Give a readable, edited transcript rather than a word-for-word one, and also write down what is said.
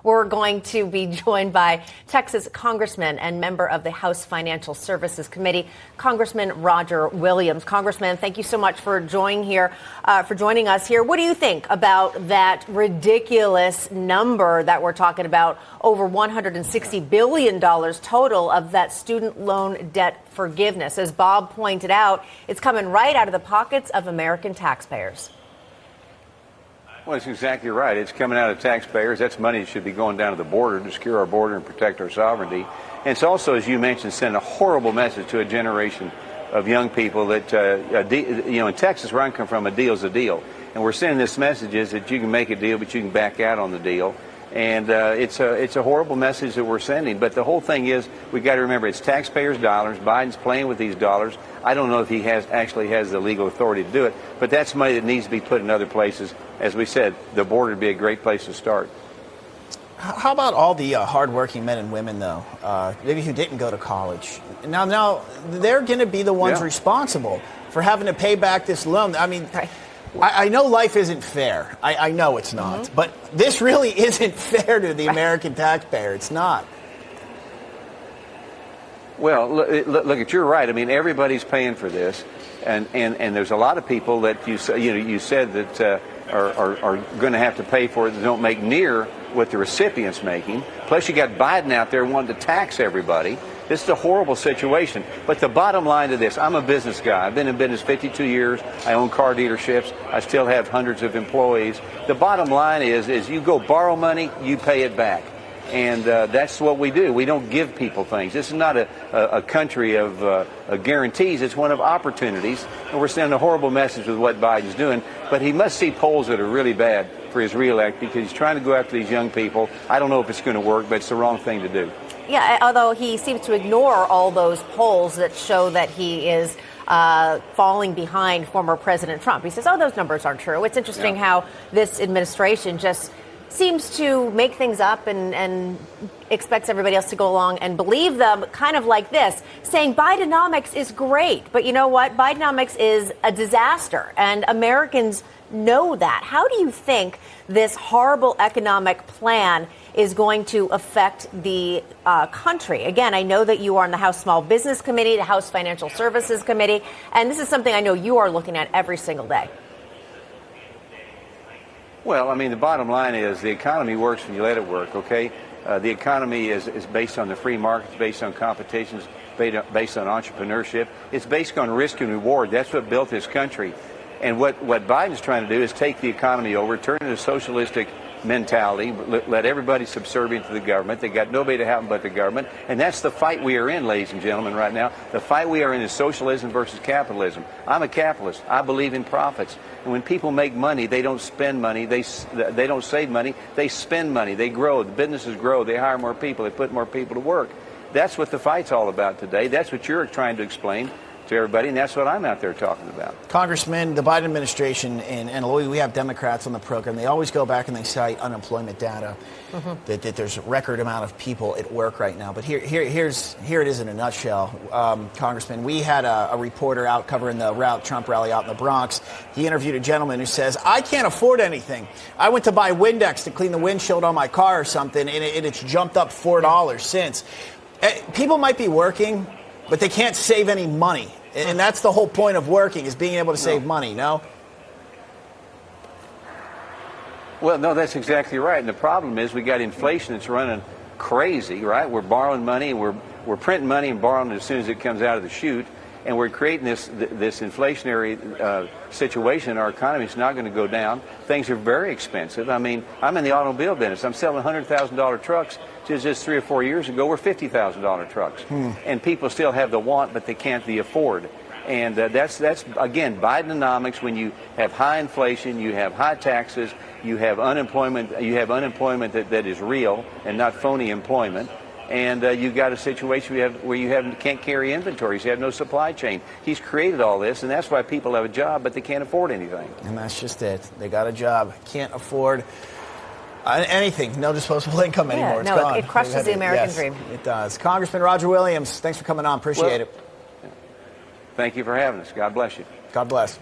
We're going to be joined by Texas Congressman and member of the House Financial Services Committee, Congressman Roger Williams. Congressman, thank you so much for joining us here. What do you think about that ridiculous number that we're talking about, over $160 billion total of that student loan debt forgiveness? As Bob pointed out, it's coming right out of the pockets of American taxpayers. Well, that's exactly right. It's coming out of taxpayers. That's money that should be going down to the border to secure our border and protect our sovereignty. And it's also, as you mentioned, sending a horrible message to a generation of young people that, in Texas, where I come from, a deal's a deal. And we're sending this message is that you can make a deal, but you can back out on the deal. And it's a horrible message that we're sending. But the whole thing is, we've got to remember, it's taxpayers' dollars. Biden's playing with these dollars. I don't know if he actually has the legal authority to do it, but that's money that needs to be put in other places. As we said, the border would be a great place to start. How about all the hardworking men and women, though, maybe who didn't go to college? Now they're going to be the ones responsible for having to pay back this loan. I mean, I know life isn't fair. I know it's not. But this really isn't fair to the American taxpayer. It's not. Well, look, you're right. I mean, everybody's paying for this. And there's a lot of people that you said that are going to have to pay for it that don't make near what the recipient's making. Plus, you got Biden out there wanting to tax everybody. This is a horrible situation. But the bottom line to this, I'm a business guy. I've been in business 52 years. I own car dealerships. I still have hundreds of employees. The bottom line is you go borrow money, you pay it back. And that's what we do. We don't give people things. This is not a country of guarantees. It's one of opportunities. And we're sending a horrible message with what Biden's doing. But he must see polls that are really bad for his reelect because he's trying to go after these young people. I don't know if it's going to work, but it's the wrong thing to do. Yeah, although he seems to ignore all those polls that show that he is falling behind former President Trump. He says, those numbers aren't true. It's interesting how this administration just seems to make things up and expects everybody else to go along and believe them, kind of like this, saying Bidenomics is great. But you know what? Bidenomics is a disaster, and Americans know that. How do you think this horrible economic plan is going to affect the country? Again, I know that you are on the House Small Business Committee, the House Financial Services Committee, and this is something I know you are looking at every single day. Well, I mean, the bottom line is the economy works when you let it work, okay? The economy is based on the free markets, based on competitions, based on entrepreneurship. It's based on risk and reward. That's what built this country. And what Biden's trying to do is take the economy over, turn it into a socialistic mentality, let everybody subservient to the government. They got nobody to help but the government. And that's the fight we are in, ladies and gentlemen, right now. The fight we are in is socialism versus capitalism. I'm a capitalist. I believe in profits. And when people make money, they don't spend money. They don't save money. They spend money. They grow. The businesses grow. They hire more people. They put more people to work. That's what the fight's all about today. That's what you're trying to explain to everybody, and that's what I'm out there talking about. Congressman, the Biden administration, and we have Democrats on the program, they always go back and they cite unemployment data, that there's a record amount of people at work right now. But here it is in a nutshell. Congressman, we had a reporter out covering the Trump rally out in the Bronx. He interviewed a gentleman who says, I can't afford anything. I went to buy Windex to clean the windshield on my car or something, and it's jumped up $4 since. People might be working, but they can't save any money. And that's the whole point of working, is being able to save money, no? Well, no, that's exactly right. And the problem is we got inflation that's running crazy, right? We're borrowing money, we're printing money and borrowing it as soon as it comes out of the chute. And we're creating this inflationary situation in our economy. It's not going to go down. Things are very expensive. I mean, I'm in the automobile business. I'm selling $100,000 trucks. Just 3 or 4 years ago, were $50,000 trucks. And people still have the want, but they can't the afford. And that's again, Bidenomics. When you have high inflation, you have high taxes, you have unemployment. You have unemployment that is real and not phony employment. And you've got a situation where you can't carry inventories. You have no supply chain. He's created all this, and that's why people have a job, but they can't afford anything. And that's just it. They got a job, can't afford anything. No disposable income anymore. It's gone. It crushes the American dream. It does. Congressman Roger Williams, thanks for coming on. Appreciate it. Thank you for having us. God bless you. God bless.